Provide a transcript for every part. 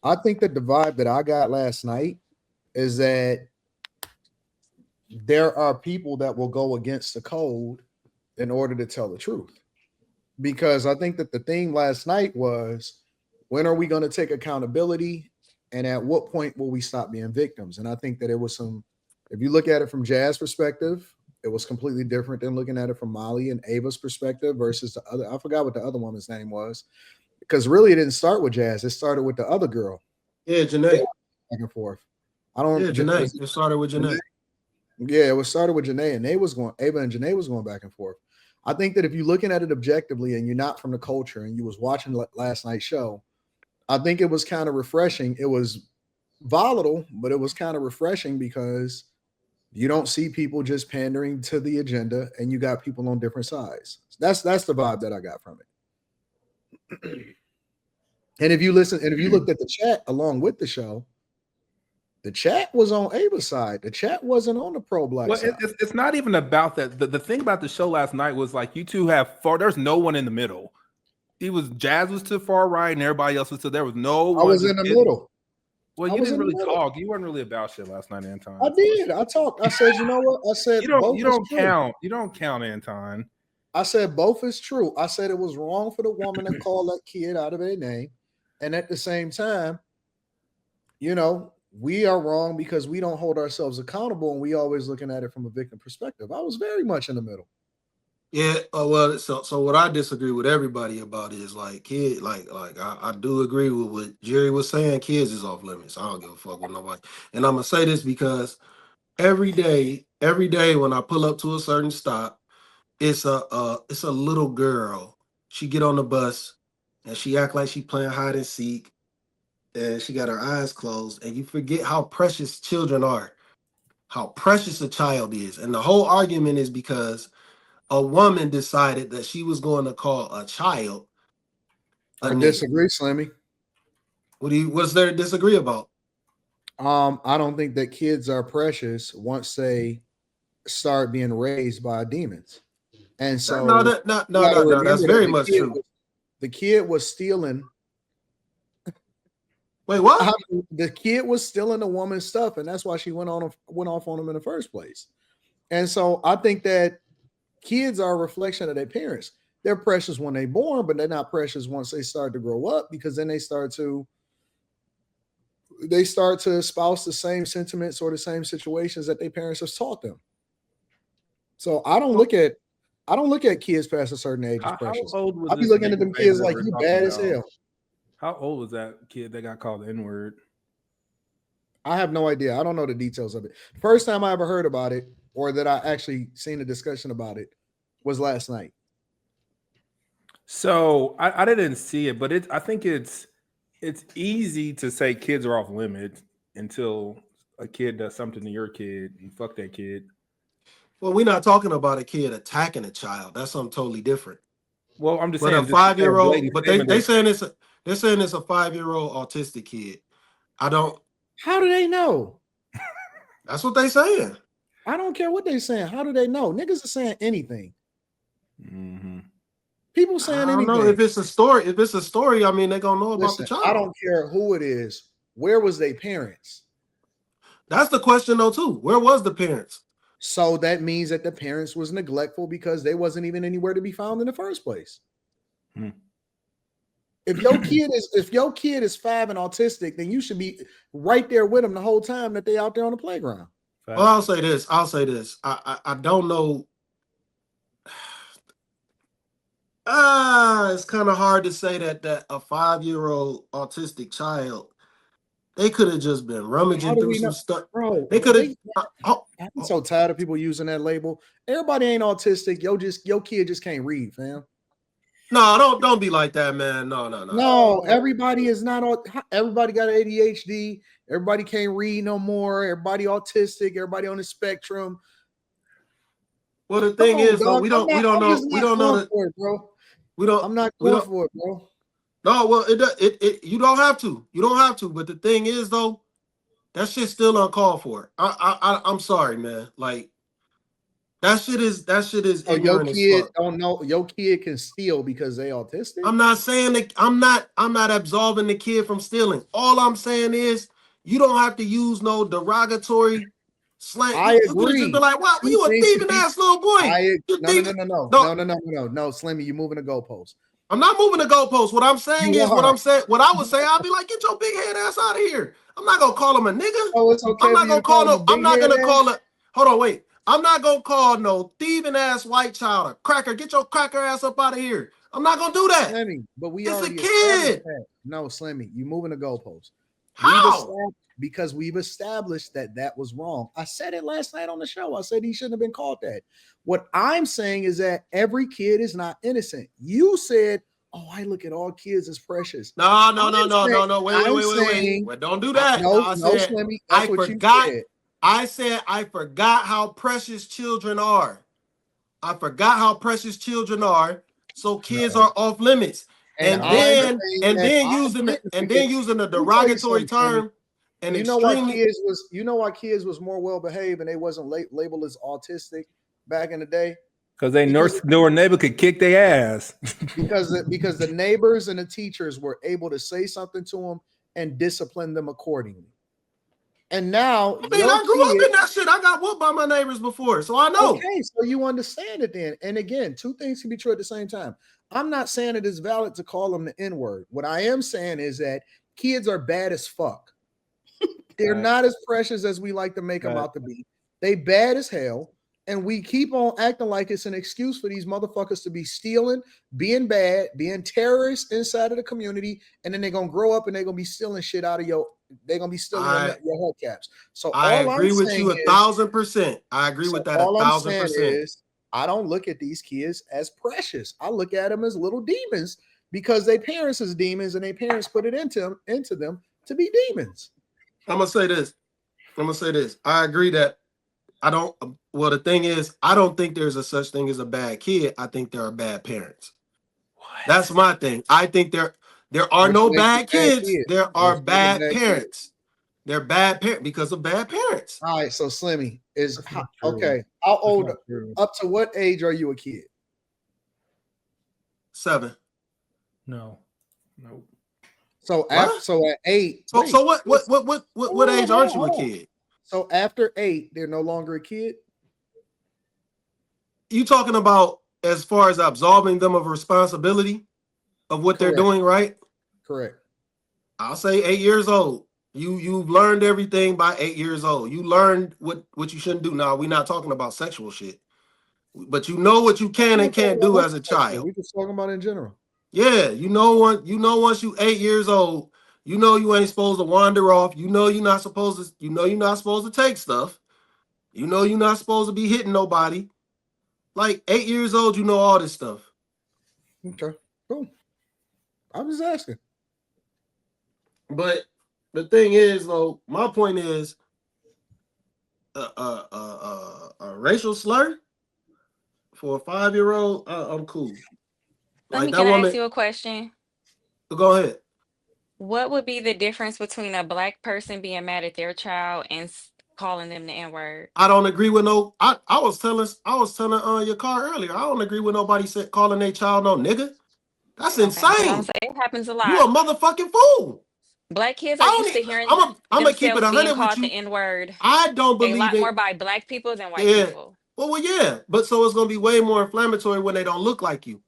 I think that the vibe that I got last night is that there are people that will go against the code in order to tell the truth. Because I think that the theme last night was, when are we going to take accountability, and at what point will we stop being victims? And I think that it was some, if you look at it from Jazz perspective, it was completely different than looking at it from Molly and Ava's perspective versus the other. I forgot what the other woman's name was, because really it didn't start with Jazz. It started with the other girl. Yeah, Janae. Back and forth. I don't. Yeah, Janae. It started with Janae. Yeah, it was started with Janae, and Ava and Janae was going back and forth. I think that if you're looking at it objectively and you're not from the culture and you was watching last night's show, I think it was kind of refreshing. It was volatile, but it was kind of refreshing because you don't see people just pandering to the agenda, and you got people on different sides. That's the vibe that I got from it. And if you listen, and if you looked at the chat along with the show, the chat was on Ava's side. The chat wasn't on the pro-black side. It's not even about that. The thing about the show last night was like, you two have far. There's no one in the middle. Jazz was to the far right, and everybody else was to. There was no. I was in the middle. Well, you didn't really talk. You weren't really about shit last night, Anton. I did. I talked. I said, you know what? I said you don't count. You don't count, Anton. I said both is true. I said it was wrong for the woman to call that kid out of their name, and at the same time, you know, we are wrong because we don't hold ourselves accountable, and we always looking at it from a victim perspective. I was very much in the middle. Yeah, well, so what I disagree with everybody about is like kid, like I do agree with what Jerry was saying. Kids is off limits. I don't give a fuck with nobody. And I'm gonna say this because every day when I pull up to a certain stop, it's a little girl. She get on the bus and she act like she playing hide and seek, and she got her eyes closed, and you forget how precious children are, how precious a child is, and the whole argument is because a woman decided that she was going to call a child a I nigga. disagree, Slimmy. What's there to disagree about? I don't think that kids are precious once they start being raised by demons. And so no, that's very much true. The kid was stealing. Wait, what? The kid was stealing the woman's stuff, and that's why she went off on him in the first place. And so I think that kids are a reflection of their parents. They're precious when they're born, but they're not precious once they start to grow up, because then they start to espouse the same sentiments or the same situations that their parents have taught them. So I don't look at kids past a certain age as precious. I'll be looking at them kids like, you bad as hell. How old was that kid that got called the N-word? I have no idea. I don't know the details of it. First time I ever heard about it, or that I actually seen a discussion about it, was last night. So I didn't see it, but I think it's easy to say kids are off limits until a kid does something to your kid and fuck that kid. Well, we're not talking about a kid attacking a child. That's something totally different. Well, I'm just saying a 5-year-old, but they're saying it's a 5-year-old autistic kid. I don't. How do they know? That's what they saying. I don't care what they saying. How do they know? Niggas are saying anything. Mm-hmm. People saying anything. I don't know if it's a story. If it's a story, I mean, they're gonna know about the child. I don't care who it is. Where was their parents? That's the question, though, too. Where was the parents? So that means that the parents was neglectful because they wasn't even anywhere to be found in the first place. Hmm. If your kid is 5 and autistic, then you should be right there with them the whole time that they out there on the playground. Well, I'll say this. I don't know. It's kind of hard to say that a 5-year-old autistic child, they could have just been rummaging through some stuff. Bro, they could have. I'm so tired of people using that label. Everybody ain't autistic. Your kid just can't read, fam. No, don't be like that, man. No. No, everybody is not. Everybody got ADHD. Everybody can't read no more. Everybody autistic. Everybody on the spectrum. Well, the thing is, though, we don't know that, bro. I'm not going for it, bro. No, well, it you don't have to. You don't have to. But the thing is, though, that shit's still uncalled for. I'm sorry, man. Like, That shit is Oh, your ignorant as kid fuck. don't know your kid can steal because they autistic? I'm not saying that I'm not absolving the kid from stealing. All I'm saying is you don't have to use no derogatory slang. I You could have just been agree. like, "What? Two You a things to thieving be ass little boy? I You no no no thieving?" no no No, no no no no no Slimmy, you moving the goalpost. I'm not moving the goalpost. What I'm saying You is what are. I'm saying. What I would say, I'll be like, "Get your big head ass out of here." I'm not gonna call him a nigga. Oh, it's I'm okay for not you to gonna call call him a no. I'm big not head gonna call ass? it. Hold on, wait. I'm not gonna call no thieving ass white child a cracker. Get your cracker ass up out of here. I'm not gonna do that. Slimmy, but we It's a already established kid. that. No, Slimmy, you moving the goalpost. How? We've established that that was wrong. I said it last night on the show. I said he shouldn't have been called that. What I'm saying is that every kid is not innocent. You said, "Oh, I look at all kids as precious." No. I'm Wait. saying, Well, don't do that. No, no, I no, said Slimmy. That's I what you forgot. said. I forgot how precious children are. I forgot how precious children are. So kids No. are off limits. And No. I'm saying that I didn't forget. Using a Let me tell you derogatory something, Slimmy. term and extremely. You know why kids was more well behaved and they wasn't labeled as autistic back in the day? Because they Because door neighbor could kick their ass. because the neighbors and the teachers were able to say something to them and discipline them accordingly. And now I mean, your I grew up kid, in that shit. I got whooped by my neighbors before, so I know. okay, so you understand it then. And again, two things can be true at the same time. I'm not saying it is valid to call them the N-word. What I am saying is that kids are bad as fuck. They're Right. not as precious as we like to make them Right. out to be. They bad as hell. And we keep on acting like it's an excuse for these motherfuckers to be stealing, being bad, being terrorists inside of the community, and then they're gonna grow up and they're gonna be stealing shit out of they're gonna be stealing your hubcaps. So I all I'm agree with saying you is 1,000%. I agree with that all I'm 1,000%. I don't look at these kids as precious. I look at them as little demons because their parents is demons and their parents put it into them to be demons. I'm gonna say this. I agree that I don't. Well, the thing is, I don't think there's a such thing as a bad kid. I think there are bad parents. What? That's my thing. I think there are Which no makes bad it bad kids. kids. There are Which make a bad bad kid. parents. They're bad parents because of bad parents. All right, so Slimmy is That's not true. okay. How old? That's not true. Up to what age are you a kid? 7. No. So What? so at 8. So wait, so what age aren't you a kid? So after 8, they're no longer a kid. You talking about as far as absolving them of responsibility of what they're Correct. doing, right? Correct. I'll say 8 years old. You've learned everything by 8 years old. You learned what you shouldn't do. Now we're not talking about sexual shit, but you know what you can and can't do as a child. We just talking about in general. Yeah, once you 8 years old, you know you ain't supposed to wander off. You know you're not supposed to take stuff. You know you're not supposed to be hitting nobody. Like 8 years old, you know all this stuff. Okay, cool. I'm just asking. But the thing is, though, my point is, a racial slur for a 5-year-old, I'm cool. Let me Like that can I ask woman. you a question? Go ahead. What would be the difference between a black person being mad at their child and calling them the N-word? I don't agree with no. I was telling your car earlier. I don't agree with nobody calling their child no nigga. That's Okay, because I'm insane. saying it happens a You a lot. motherfucking fool. Black kids I are don't. used to hearing I'm gonna keep it themselves being 100 with called the you. N-word I don't a believe lot more it. by black people than white Yeah. people. Well, yeah. But so it's gonna be way more inflammatory when they don't look like you.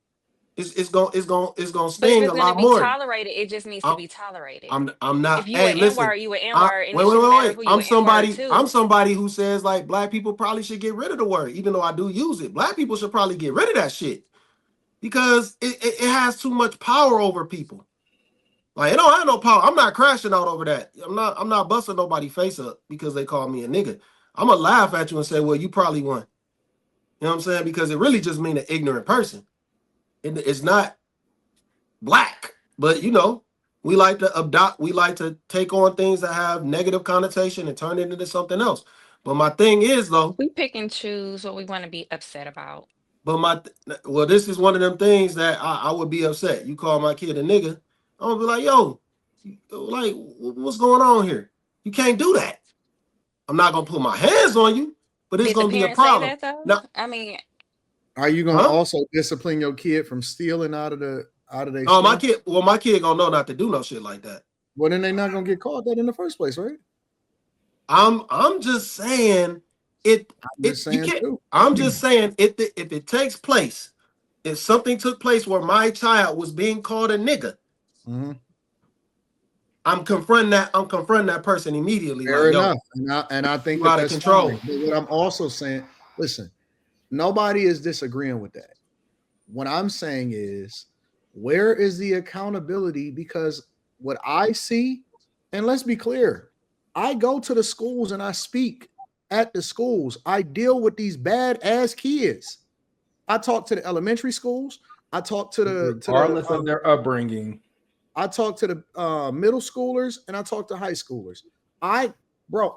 It's gonna But if sting it's a going to lot be more. tolerated, it just needs to I'm be tolerated. I'm not. If you Hey, an listen. N-word, you an N-word, and it Wait. shouldn't matter who you I'm an N-word to. somebody who says like black people probably should get rid of the word, even though I do use it. Black people should probably get rid of that shit because it has too much power over people. Like it don't have no power. I'm not crashing out over that. I'm not busting nobody's face up because they call me a nigga. I'm gonna laugh at you and say, well, you probably won. You know what I'm saying? Because it really just means an ignorant person. It's not black, but we like to take on things that have negative connotation and turn it into something else. But my thing is though, We pick and choose what we want to be upset about. this is one of them things that I would be upset. You call my kid a nigga, I'm gonna be like, yo, what's going on here? You can't do that. I'm not gonna put my hands on you, but it's Did the gonna be a parents say problem. that though? Now, I mean, Are you gonna huh? also discipline your kid from stealing out of their Oh, stuff? my kid gonna know not to do no shit like that. Well, then they're not gonna get caught that in the first place, right? I'm just saying I'm just you saying can't. too. I'm just saying if it takes place, if something took place where my child was being called a nigga, Mm-hmm. I'm confronting that person immediately. Fair Like, yo, enough, and I think you that out of that's fine. control. But what I'm also saying, listen, nobody is disagreeing with that. What I'm saying is, where is the accountability? Because what I see, and let's be clear, I go to the schools and I speak at the schools. I deal with these bad ass kids. I talk to the elementary schools. I talk to regardless of their upbringing. I talk to the middle schoolers and I talk to high schoolers. I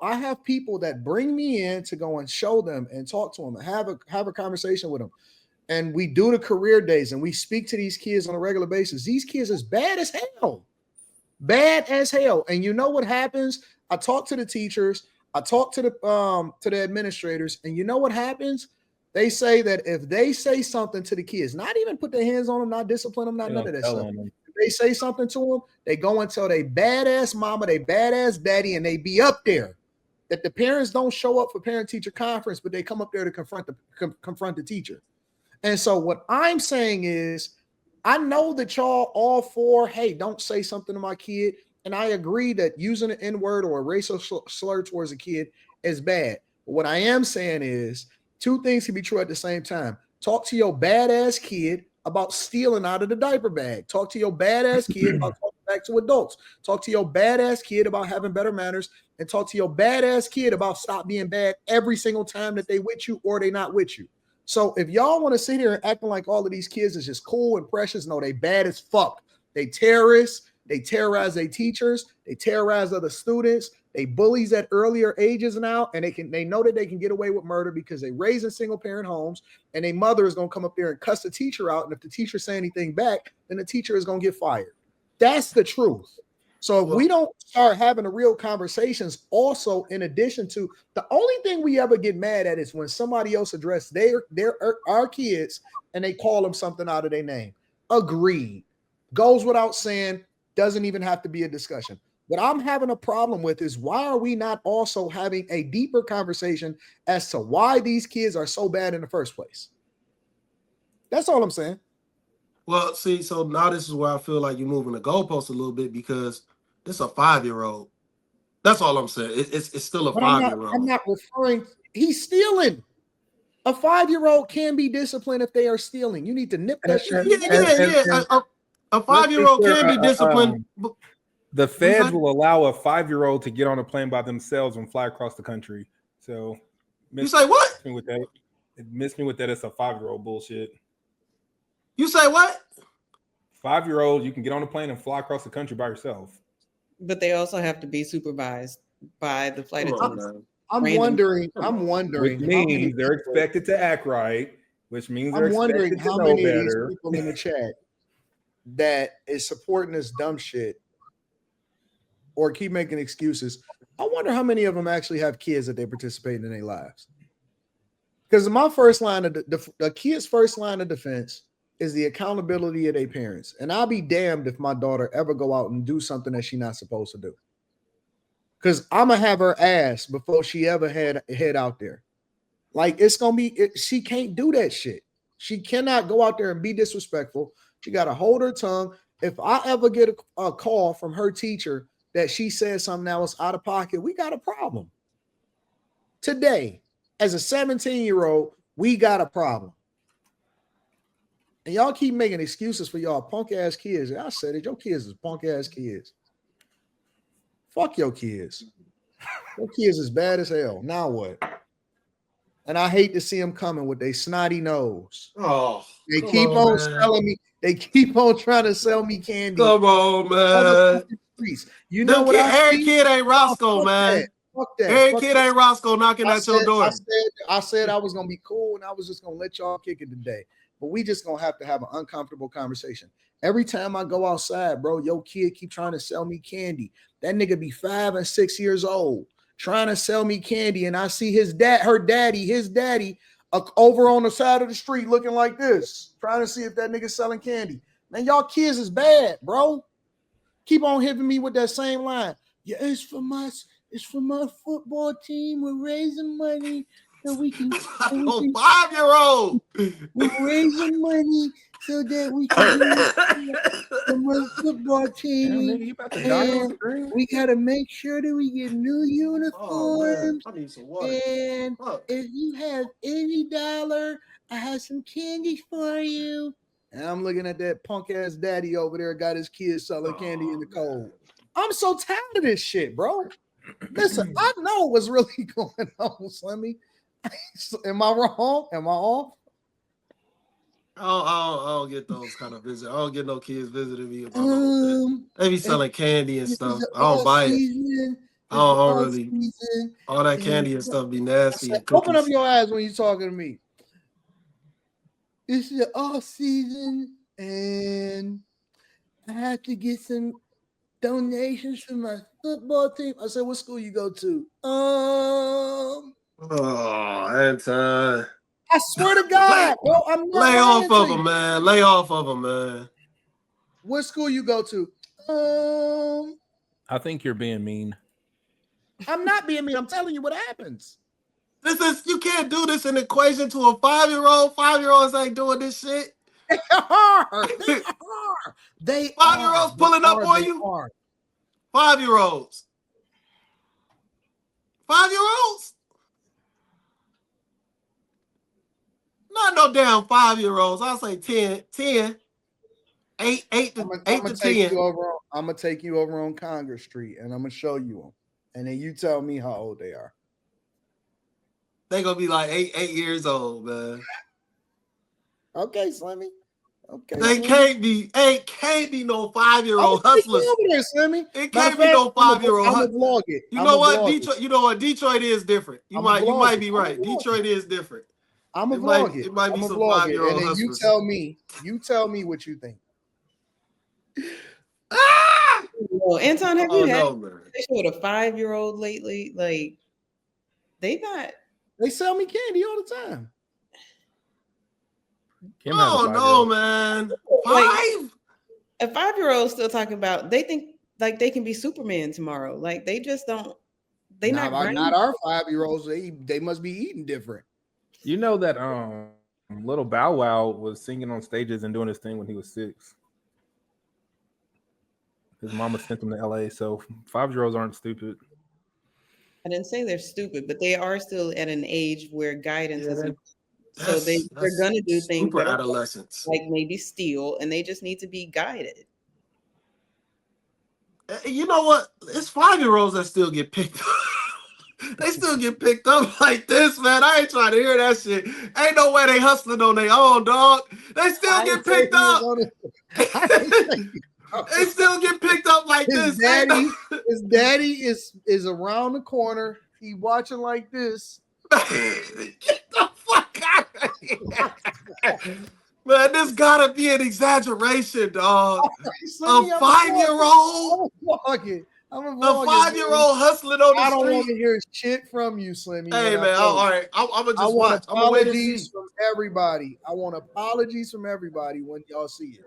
have people that bring me in to go and show them and talk to them and have a conversation with them. And we do the career days and we speak to these kids on a regular basis. These kids is bad as hell. Bad as hell. And you know what happens? I talk to the teachers, I talk to the administrators, and you know what happens? They say that if they say something to the kids, not even put their hands on them, not discipline them, not They none don't of that tell stuff. on them. If they say something to them, they go and tell they badass mama, they badass daddy, and they be up there. That the parents don't show up for parent-teacher conference, but they come up there to confront the teacher. And so what I'm saying is, I know that y'all all for, hey, don't say something to my kid. And I agree that using an N-word or a racial slur towards a kid is bad. But what I am saying is two things can be true at the same time. Talk to your badass kid about stealing out of the diaper bag. Talk to your badass kid about talking back to adults. Talk to your badass kid about having better manners. And talk to your badass kid about stop being bad every single time that they with you or they not with you. So if y'all want to sit here and acting like all of these kids is just cool and precious, no, they bad as fuck. They terrorists. They terrorize their teachers. They terrorize other students. They bullies at earlier ages now, and they know that they can get away with murder because they raise in single parent homes, and a mother is gonna come up there and cuss the teacher out. And if the teacher say anything back, then the teacher is gonna get fired. That's the truth. So if we don't start having the real conversations, also in addition to the only thing we ever get mad at is when somebody else address our kids and they call them something out of their name. Agreed. Goes without saying, doesn't even have to be a discussion. What I'm having a problem with is why are we not also having a deeper conversation as to why these kids are so bad in the first place? That's all I'm saying. Well, see, so now this is where I feel like you're moving the goalpost a little bit because this is a 5-year-old. That's all I'm saying. It's still a But 5-year-old. I'm not referring, he's stealing. A 5-year-old can be disciplined if they are stealing. You need to nip that shit. Yeah. A 5-year-old can be disciplined. The feds will allow a 5-year-old to get on a plane by themselves and fly across the country. So you say what? It missed me with that. It's a 5-year-old bullshit. You say what? 5-year-old, you can get on a plane and fly across the country by yourself. But they also have to be supervised by the flight attendants. I'm wondering. Which means they're expected to act right. Which means they're expected to know many better. Of these people in the chat that is supporting this dumb shit or keep making excuses. I wonder how many of them actually have kids that they participate in their lives. Because my first line of the kids' first line of defense is the accountability of their parents. And I'll be damned if my daughter ever go out and do something that she's not supposed to do. Because I'm going to have her ass before she ever head out there. Like, it's going to be, she can't do that shit. She cannot go out there and be disrespectful. She got to hold her tongue. If I ever get a call from her teacher that she says something that was out of pocket, we got a problem. Today, as a 17-year-old, we got a problem. And y'all keep making excuses for y'all punk ass kids. And I said it, your kids is punk ass kids. Fuck your kids. Your kids is bad as hell. Now what? And I hate to see them coming with their snotty nose. Oh, they keep on selling me. They keep on trying to sell me candy. Come on, man. You know what? Every kid ain't Roscoe, man. Fuck that. Every kid ain't Roscoe knocking at your door. I said I was gonna be cool and I was just gonna let y'all kick it today. But we just gonna have to have an uncomfortable conversation. Every time I go outside, bro, your kid keep trying to sell me candy. That nigga be 5 and 6 years old, trying to sell me candy, and I see his daddy, over on the side of the street looking like this, trying to see if that nigga's selling candy. Man, y'all kids is bad, bro. Keep on hitting me with that same line. Yeah, it's for my football team. We're raising money so we can. Oh, 5-year-old. We're raising money so that we can do for my football Damn, team. nigga, you about to die on And screen? we gotta make sure that we get new Oh, man. uniforms. I need some water. And Fuck. if you have any dollar, I have some candy for you. And I'm looking at that punk ass daddy over there, got his kids selling candy in the cold. I'm so tired of this shit, bro. Listen, I know what's really going on, Slimmy. Am I wrong? Am I off? I don't get those kind of visits. I don't get no kids visiting me about no. They be selling candy and stuff. I don't buy it. I don't really. Season. All that candy and stuff be nasty. Said, And cookies. open up your eyes when you're talking to me. It's the off season, and I have to get some donations for my football team. I said, what school you go to? Oh, Anton. I swear to God, bro, I'm not Lay lying off to of you. him, man. Lay off of him, man. What school you go to? I think you're being mean. I'm not being mean. I'm telling you what happens. You can't do this in equation to a 5-year-old. 5-year-olds ain't doing this shit. They are. They are. They 5-year-olds are. pulling They up are. on They you. are. 5-year-olds. 5-year-olds? Not no damn 5-year-olds. I'll say 10. 8 to 10. I'm gonna take you over on Congress Street, and I'm gonna show you them, and then you tell me how old they are. They gonna be like 8 years old, man. Okay, Slimmy. Okay. They Slimmy. can't be no 5-year-old I'm gonna take hustlers. you over there, Slimmy. It Matter can't of be fact, no 5-year-old I'm gonna hustlers. vlog it. You I'ma know what? vlog it. Detroit. You know what? Detroit is different. You I'ma vlog might it. be I'ma right. vlog it. Detroit is different. I'm gonna vlog it. It might be I'ma some vlog it, 5-year-old and then hustlers. you tell me what you think. Ah! Well, Anton, have Oh you had no, a man. conversation with a 5-year-old lately? Like, they not. They sell me candy all the time. Kim has a Oh 5-year-old. no, man. 5? A 5-year-old still talking about they think like they can be Superman tomorrow. Like they just don't. They not. Not our 5-year-olds. They must be eating different. You know that little Bow Wow was singing on stages and doing his thing when he was 6. His mama sent him to LA, so 5-year-olds aren't stupid. I didn't say they're stupid, but they are still at an age where guidance is important. So they're gonna do things super that are adolescents. like maybe steal, and they just need to be guided. You know what? It's 5-year-olds that still get picked up. They still get picked up like this, man. I ain't trying to hear that shit. Ain't no way they hustling on their own, dog. They still get picked up. They still get picked up like His this. His daddy is around the corner. He watching like this. Get the fuck out of here. Man, this gotta be an exaggeration, dog. A 5-year-old? I'm a 5-year-old hustling on the I don't street. want to hear shit from you, Slimmy. Hey, man, all right. I'm gonna just watch. I'm gonna wait and see. From everybody. I want apologies from everybody when y'all see it.